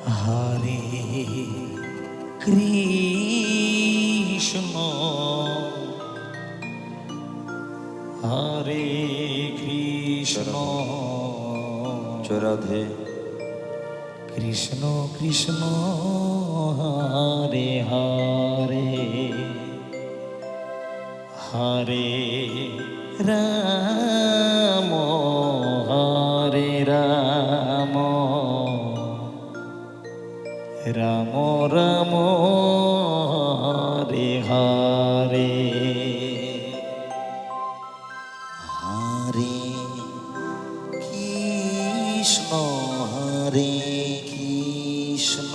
Hare Krishna Hare Krishna Radhe Krishna Krishna Hare Hare Hare Ram Hare Ram Ram Ram Hare Hare Hare Krishna Hare Krishna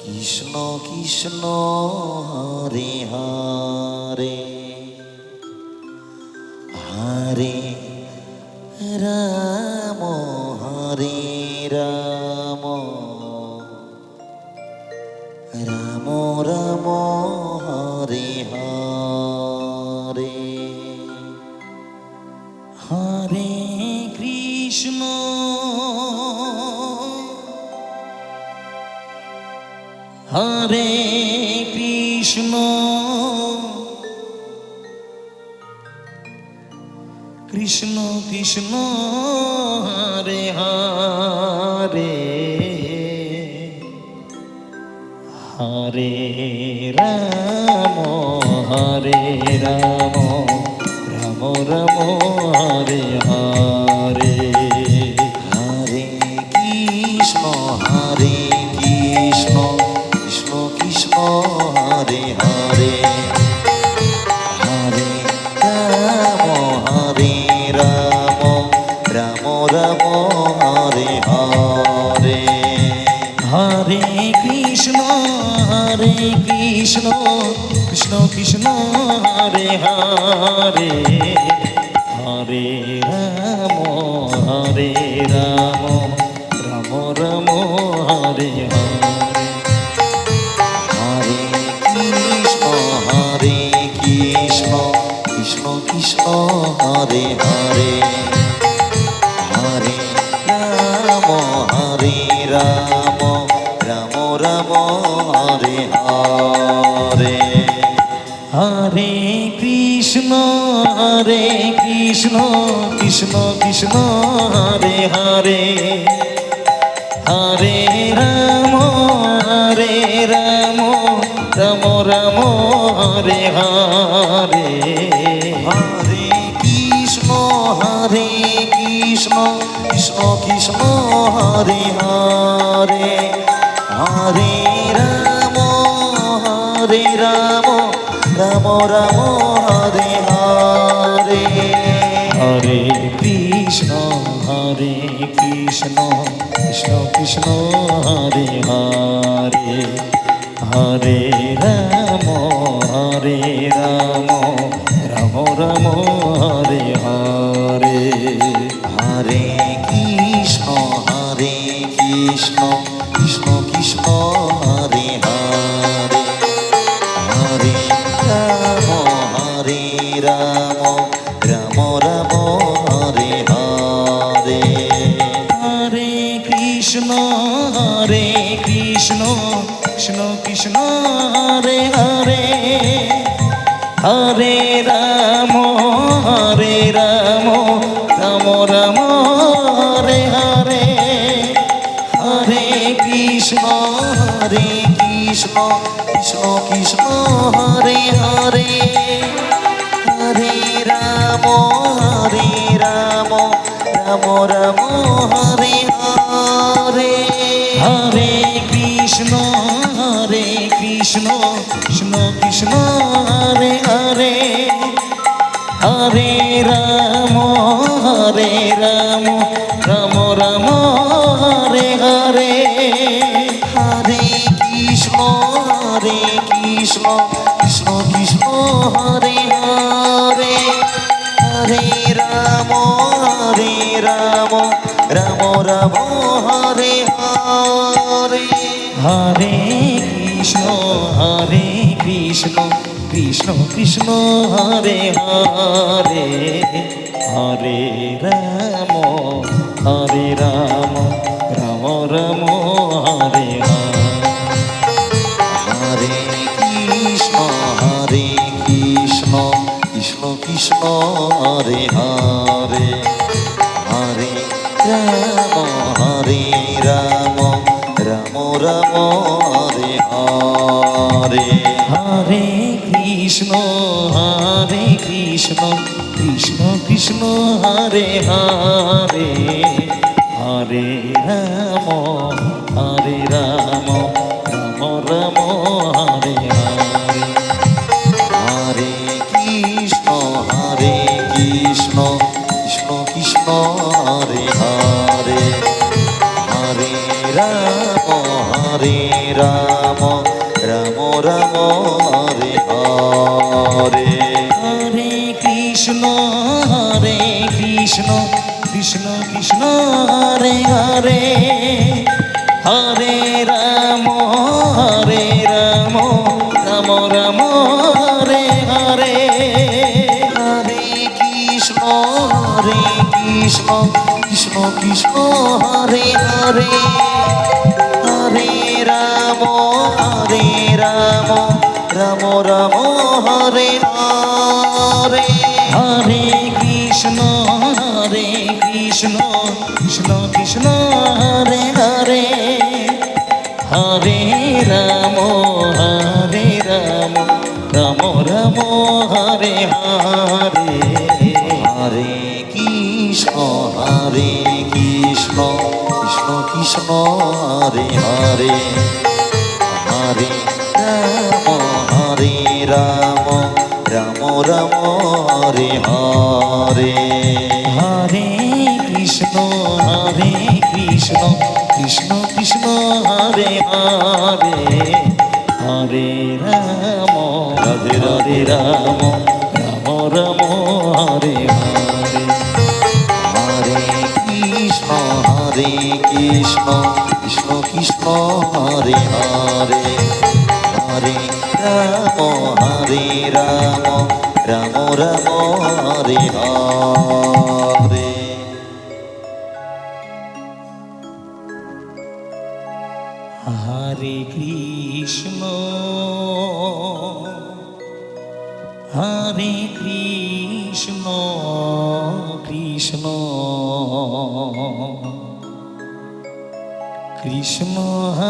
Krishna Krishna Hare Hare Hare Ram Hare Ram Ram Ram Hare Hare Hare Krishna Hare Krishna Krishna Krishna Hare Hare Hare Ram Hare Ram Ram Ram Hare Hare Hare Krishna Hare Krishna Krishna Krishna Hare Hare Hare Ram Hare Ram Ram Ram Hare Hare Hare Krishna Krishna Krishna Hare Hare Hare Ram Hare Ram Ram Ram Hare Hare Hare Krishna Krishna Krishna Hare Hare Hare Ram Hare Ram Ram Ram Hare Hare Hare Krishna Krishna Krishna Hare Hare Hare Ram Ram Ram Hare Hare Hare Krishna Krishna Krishna Hare Hare Hare Ram Ram Ram Hare Hare Hare Krishna Krishna Krishna Hare Hare Hare Ram Ram Ram Hare Hare Hare Krishna Krishna Krishna Hare Hare Hare Ram Ram Ram Hare Hare Hare Krishna Krishna Krishna Hare Hare Hare Ram Ram Ram Hare Hare Hare Krishna Krishna Krishna Hare Hare Hare Ram Ram Ram Hare Hare Hare Krishna Krishna Krishna Hare Hare Hare Ram Ram Ram Hare Hare Hare Krishna Krishna Krishna Hare Hare Hare Ram Ram Hare Hare Hare Krishna Krishna Hare Hare Hare Ram Ram Ram Ram Hare Hare Hare Krishna Krishna Krishna Hare Hare Hare Ram Ram Ram Hare Hare Hare Krishna Krishna Krishna Hare Hare Hare Ram Ram Ram Ram Hare Hare Hare Krishna Krishna Krishna Hare Hare Hare Ram Ram Ram Hare Hare Hare Krishna Krishna Krishna Hare Hare Hare Ram Ram Ram Hare Hare Hare Krishna Krishna Krishna Hare Hare Hare Ram Ram Ram Hare Hare Hare Krishna Krishna Krishna Hare Hare Hare Ram Ram Ram Hare Hare Hare Krishna Krishna Krishna Hare Hare Hare Ram Radhe Ram Ram Hare Hare Hare Krishna Krishna Krishna Hare Hare Hare Ram Ram Hare Hare Hare Krishna Krishna Krishna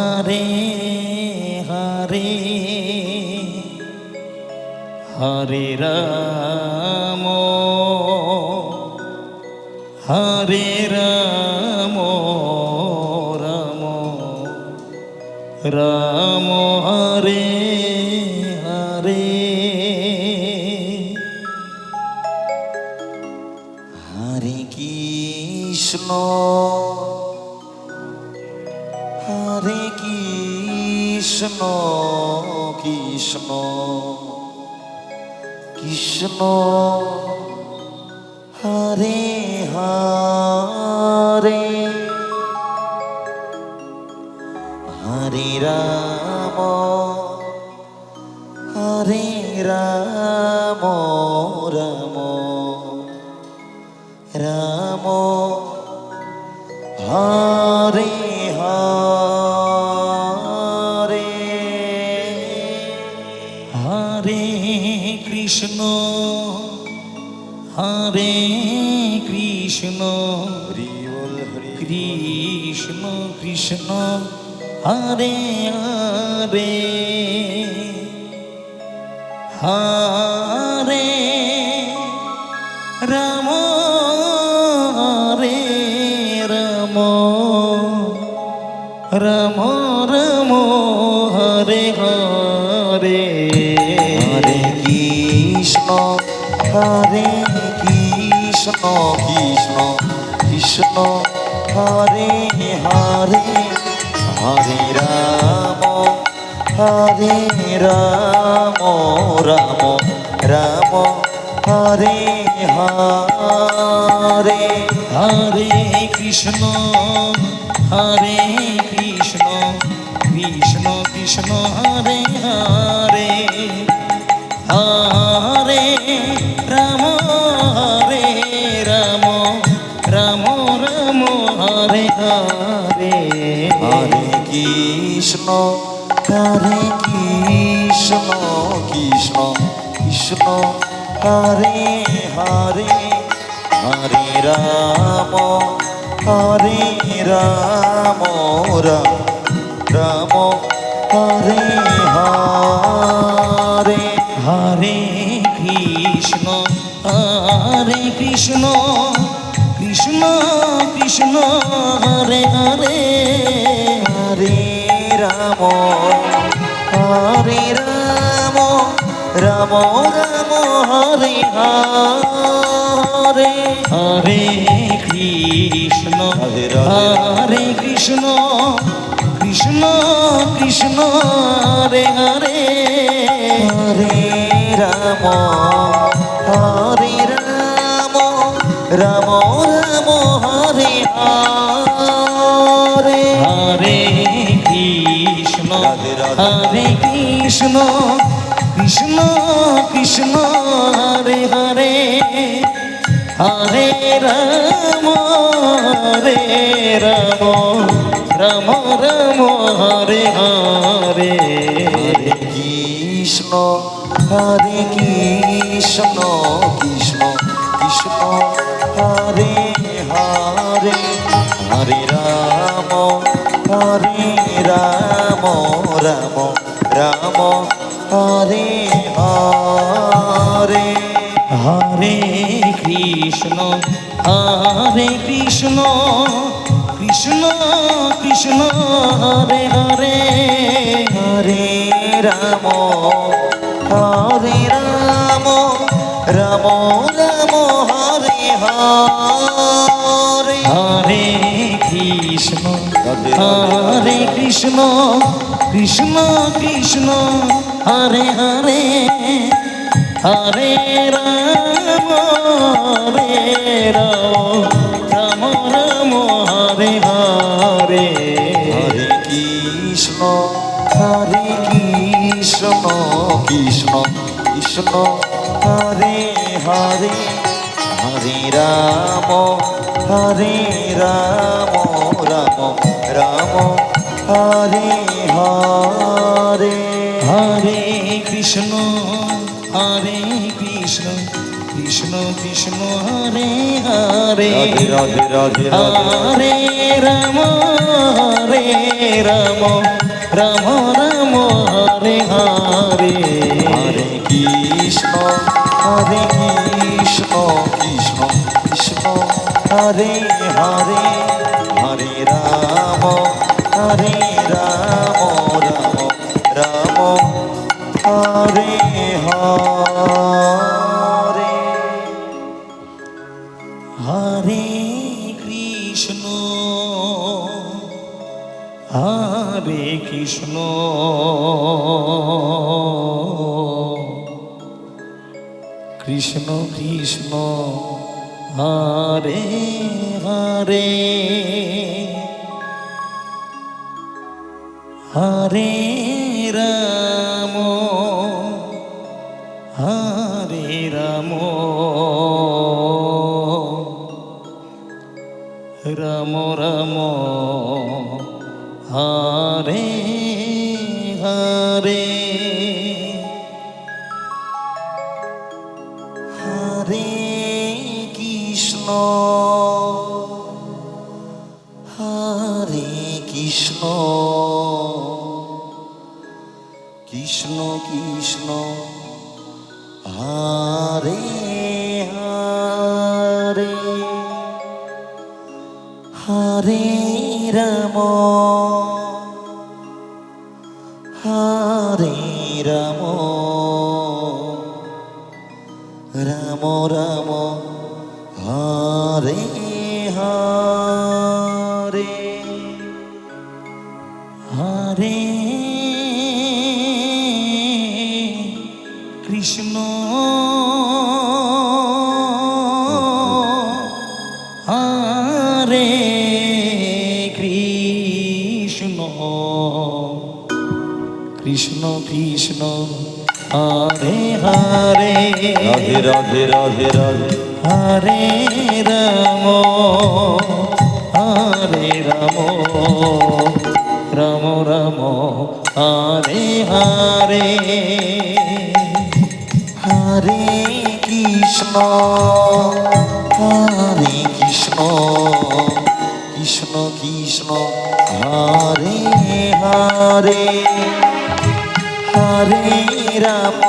Hare Hare Hare Ram Ram Hare Hare Hare Krishna Krishna Krishna Hare Hare Hare Ram Ram Ram Hare Hare Hare Krishna Krishna Krishna Krishna Hare Hare Hare Ram Ram Ram Hare Hare Hare Krishna Krishna Krishna Hare Hare Hare Ram Ram Ram Hare Hare Hare Krishna Krishna Krishna Hare Hare Hare Ram Ram Ram Hare Hare Hare Krishna Krishna Krishna Hare Hare Hare Ram Hare Ram Ram Ram Hare Hare Hare Krishna Krishna Krishna Hare Hare Hare Ram Ram Ram Hare Hare Hare Krishna Hare Krishna Krishna Krishna Hare Hare Hare Ram Ram Ram Hare Hare Hare Krishna Hare Krishna Krishna Krishna Hare Hare Hare Ram Ram Ram Hare Hare Hare Krishna Krishna Krishna Hare Hare Hare Ram Ram Ram Hare Hare Hare Krishna Krishna Krishna Hare Hare Hare Ram Ram Ram Hare Hare Hare Krishna Krishna Krishna Hare Hare Hare Ram Ram Ram Hare Hare Hare Krishna Krishna Krishna Hare Hare Hare Ram Ram Ram Hare Hare Hare Krishna Krishna Krishna Hare Hare Radhe Radhe Hare Ram Ram Ram Hare Hare Hare Krishna Krishna Krishna Hare Hare Hare Ram Ram Ram Hare Hare Hare Krishna Krishna Krishna Hare Hare Hare Ram Ram Ram Hare Hare Hare Krishna Krishna Krishna Hare Hare Hare Ram Ram Ram Hare Hare Hare Krishna Hare Krishna Krishna Krishna Hare Hare Radhe Radhe Radhe Radhe Hare Ram Ram Ram Hare Hare Hare Krishna Krishna Hare Hare Hare Ram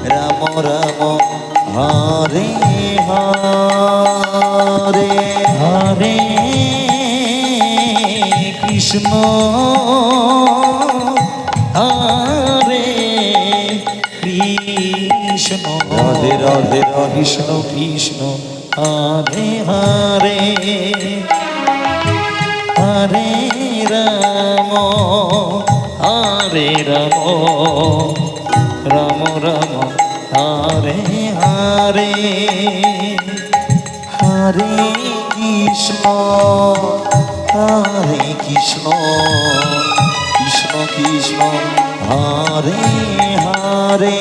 Ram Ram Hare Hare Hare Krishna Hare Krishna Radhe Radhe Krishna Krishna Hare Hare Hare Ram Ram Ram Hare Hare Hare Krishna Krishna Krishna Hare Hare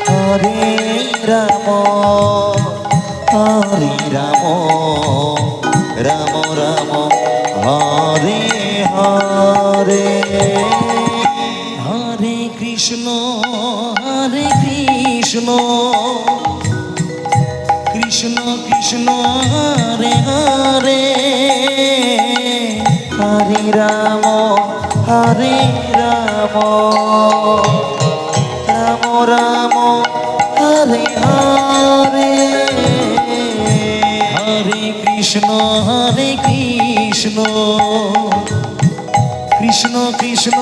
Hare Ram Ram Ram Hare Hare Hare Krishna Krishna Krishna Hare Hare Hare Ram Ram Ram Hare Hare Hare Krishna Krishna Krishna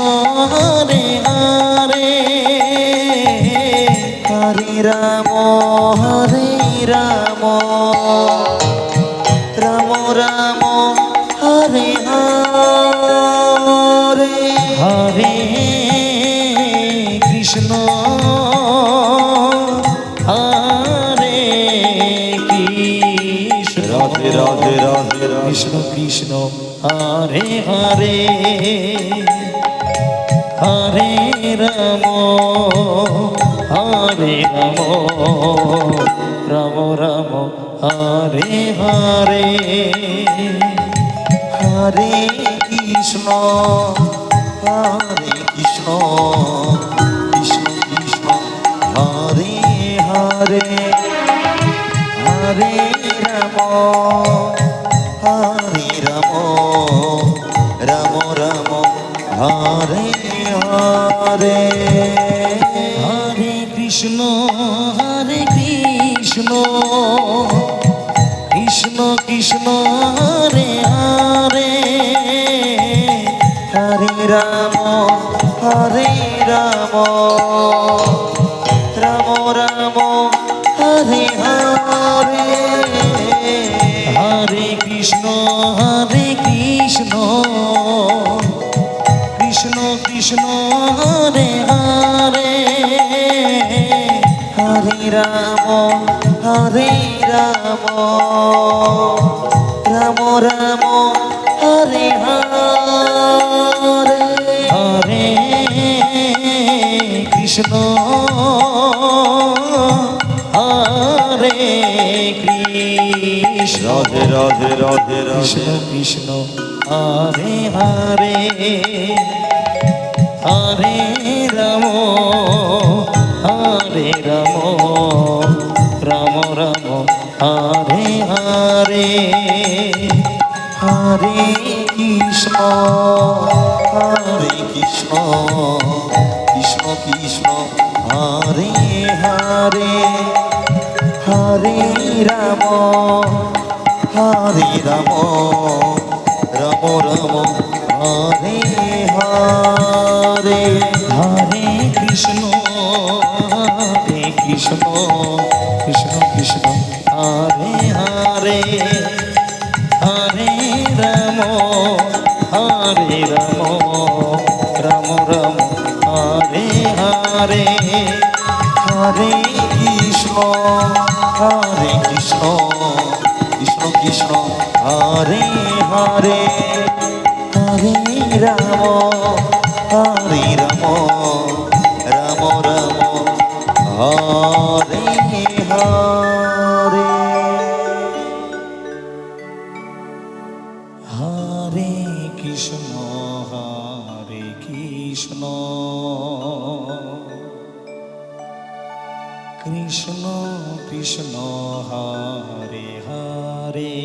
Hare Hare Hare Ram Ram Ram Hare Hare Hare Krishna Hare Krishna Radhe Radhe Radhe Krishna Krishna Hare Hare Hare Ram Ram Ram Hare Hare Hare Krishna Krishna Krishna Hare Hare Hare Ram Ram Ram Hare Hare Hare Krishna Krishna Krishna Hare Hare Hare Ram Ram Ram Hare Hare Hare Krishna Krishna Krishna Hare Hare Hare Ram Ram Ram Hare Hare Hare Krishna Hare Krishna Radhe Radhe Radhe Krishna Krishna Hare Hare Hare Ram Ram Ram Hare Hare Hare Krishna Krishna Krishna Hare Hare Hare Ram Ram Ram Hare Hare Hare Krishna Krishna Krishna Hare Hare Hare Ram Ram Hare Hare Hare Krishna Krishna Krishna Hare Hare Hare Ram Ram Ram Hare Hare Hare Krishna Krishna Krishna Hare Hare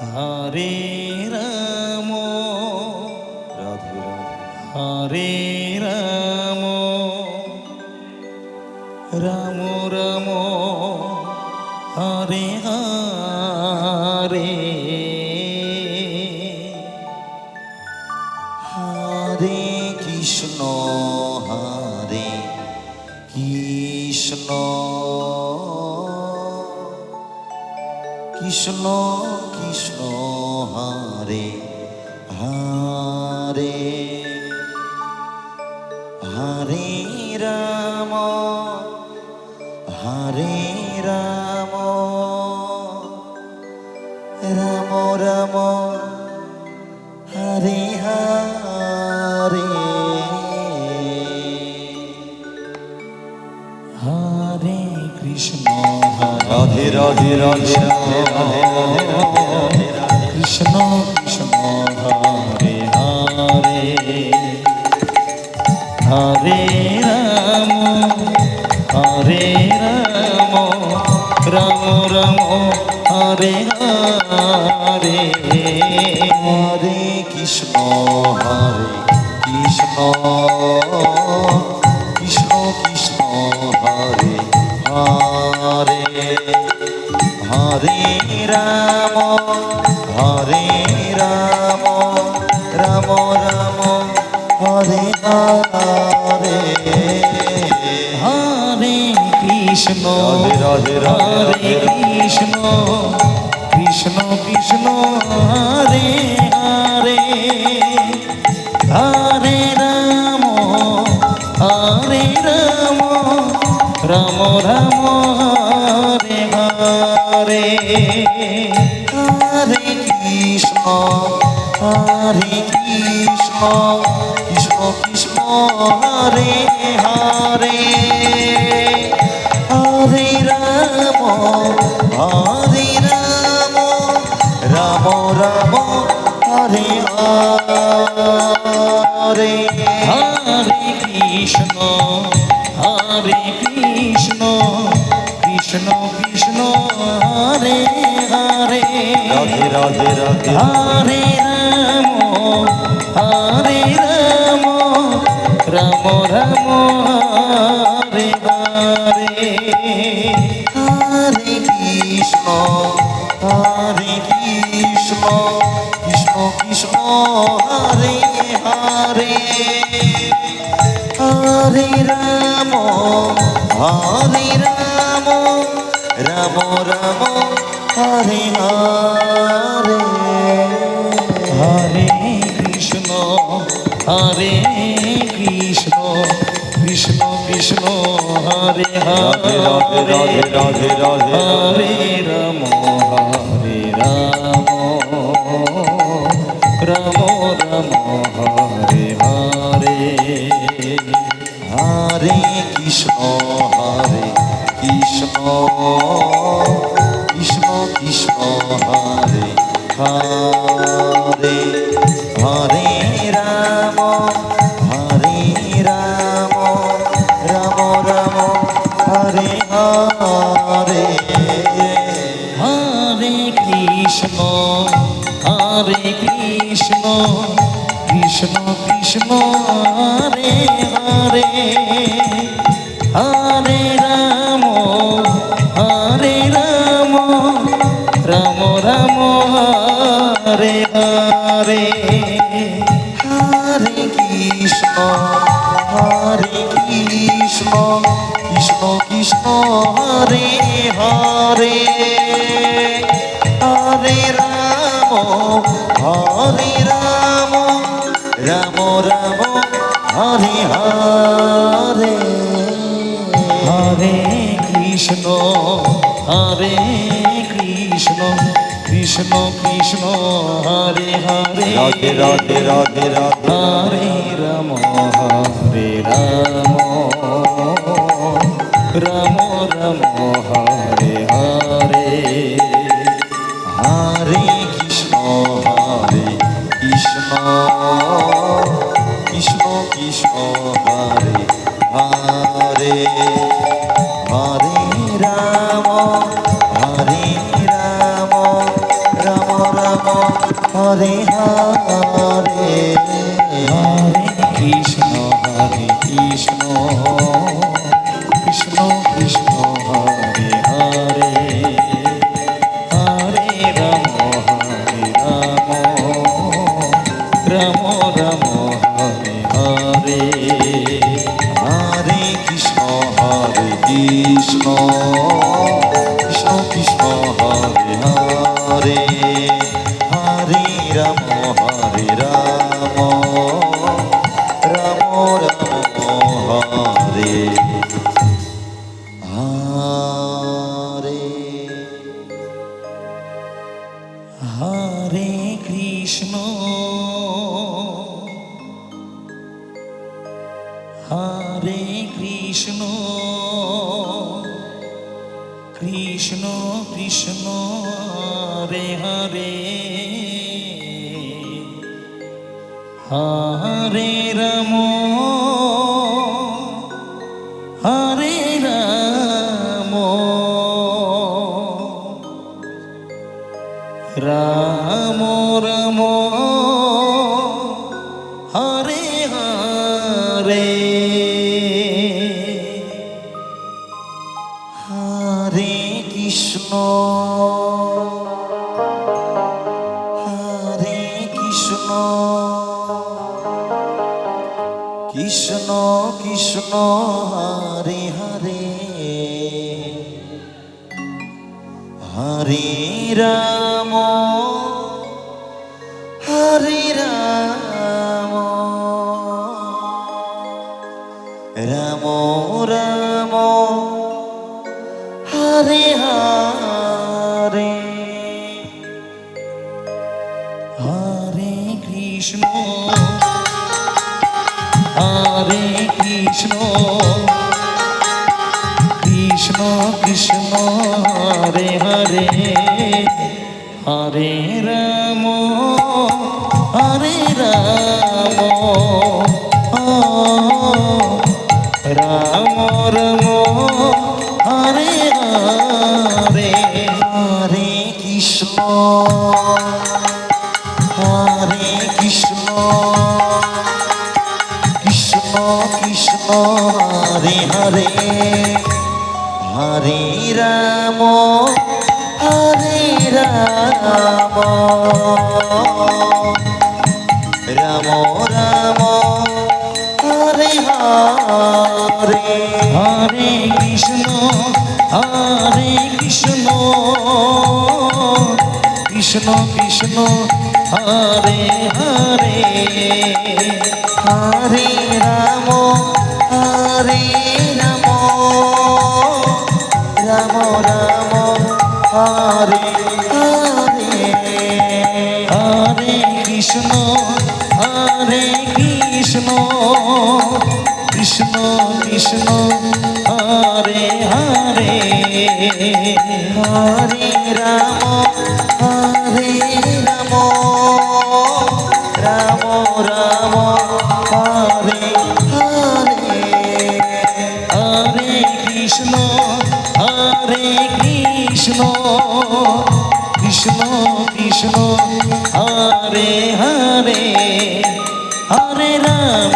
Hare Ram Radhe Radhe Hare Ram Ram Ram Hare Hare Hare Krishna Hare Krishna Krishna Krishna Hare Hare Hare Ram Hare Ram Ram Ram Hare Hare Hare Krishna Radhe Radhe Radhe Radhe Radhe Krishna Krishna Hare Hare Hare Ram Hare Ram Ram Ram Hare Hare Hare Krishna Hare Krishna Krishna Krishna Hare Hare Hare Ram Hare Ram Ram Ram Hare Hare Hare Krishna Radhe Radhe Hare Krishna Krishna Krishna Hare Hare Hare Ram Hare Ram Ram Ram Hare Hare Hare Krishna Hare Krishna Krishna Krishna Hare Hare Hare Ram Hare Ram Ram Ram Hare Hare Hare Krishna Hare Krishna Krishna Krishna Hare Hare Radhe Radhe Radhe Hare Ram Hare Ram Ram Ram Hare Hare Hare Krishna Hare Krishna Krishna Krishna Hare Hare Hare Ram Hare Ram Ram Ram Hare Hare Hare Krishna Hare Krishna Krishna Krishna Hare Radhe Radhe Radhe Radhe Radhe Hare Ram Hare Ram Ram Ram Hare Hare Hare Krishna Hare Krishna Krishna Krishna Hare Hare Hare Ram Hare Ram Ram Ram Hare Hare Hare Krishna Hare Krishna Krishna Krishna Hare Hare Hare Ram Hare Ram Ram Ram Hare Hare Hare Krishna Hare Krishna Krishna Krishna Hare Hare Hare Ram Hare Ram Ram Ram Hare Hare Hare Krishna Hare Krishna Krishna Krishna Hare Hare Radhe Radhe Radhe Radhe Hare Ram Hare Ram Ram Ram Hare Hare Hare Krishna Hare Krishna Krishna Krishna Hare Hare Ram Hare Ram Ram Ram Hare Hare Hare Krishna Krishna Krishna Hare Hare Hare Ram Ram Ram Hare Hare Hare Krishna Krishna Krishna Hare Hare Hare Ram Ram Ram Hare Hare Hare Krishna Hare Krishna Krishna Krishna Hare Hare Hare Ram Hare Ram Ram Ram Hare Hare Hare Krishna Hare Krishna Krishna Krishna Hare Hare Hare Ram Hare Ram Ram Ram Hare Hare Hare Krishna Hare Krishna Krishna Krishna Hare Hare Hare Ram Ram Ram Hare Hare Hare Krishna Hare Krishna Krishna Krishna Hare Hare Hare Ram Ram Ram Ram Hare Hare Hare Krishna Krishna Krishna Hare Hare Hare Ram Ram Ram Ram Hare Hare Hare Krishna Krishna Krishna Hare Hare Hare Ram Ram Ram Ram Hare Hare Hare Krishna Krishna Krishna Hare Hare Hare Ram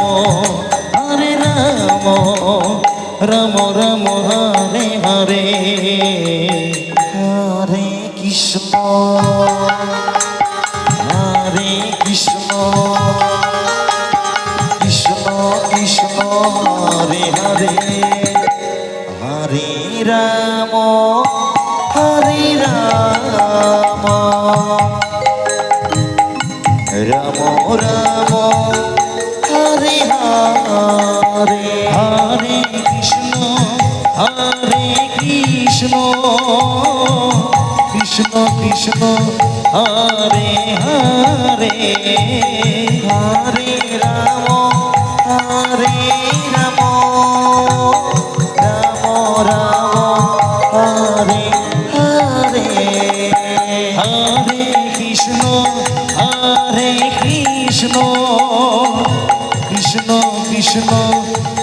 Ram Ram Hare Hare Hare Krishna Hare Krishna Krishna Krishna Hare Hare Hare Ram Ram Ram Ram Hare Hare Hare Krishna Krishna Krishna Hare Hare Hare Ram Ram Ram Ram Hare Hare Hare Krishna Krishna Krishna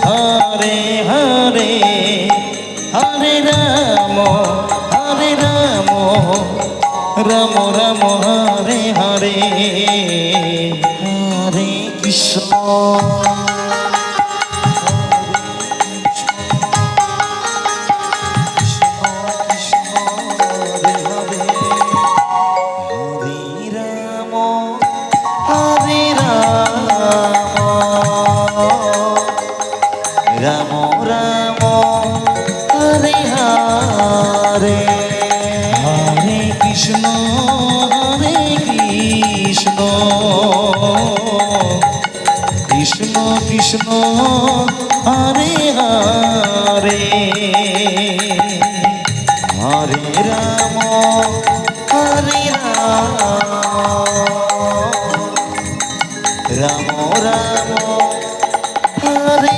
Hare Hare Hare Ram Ram Ram Hare Hare Hare Krishna Ram Ram Hare Hare Hare Krishna Krishna Krishna Hare Hare Hare Ram Hare Ram Ram Ram Hare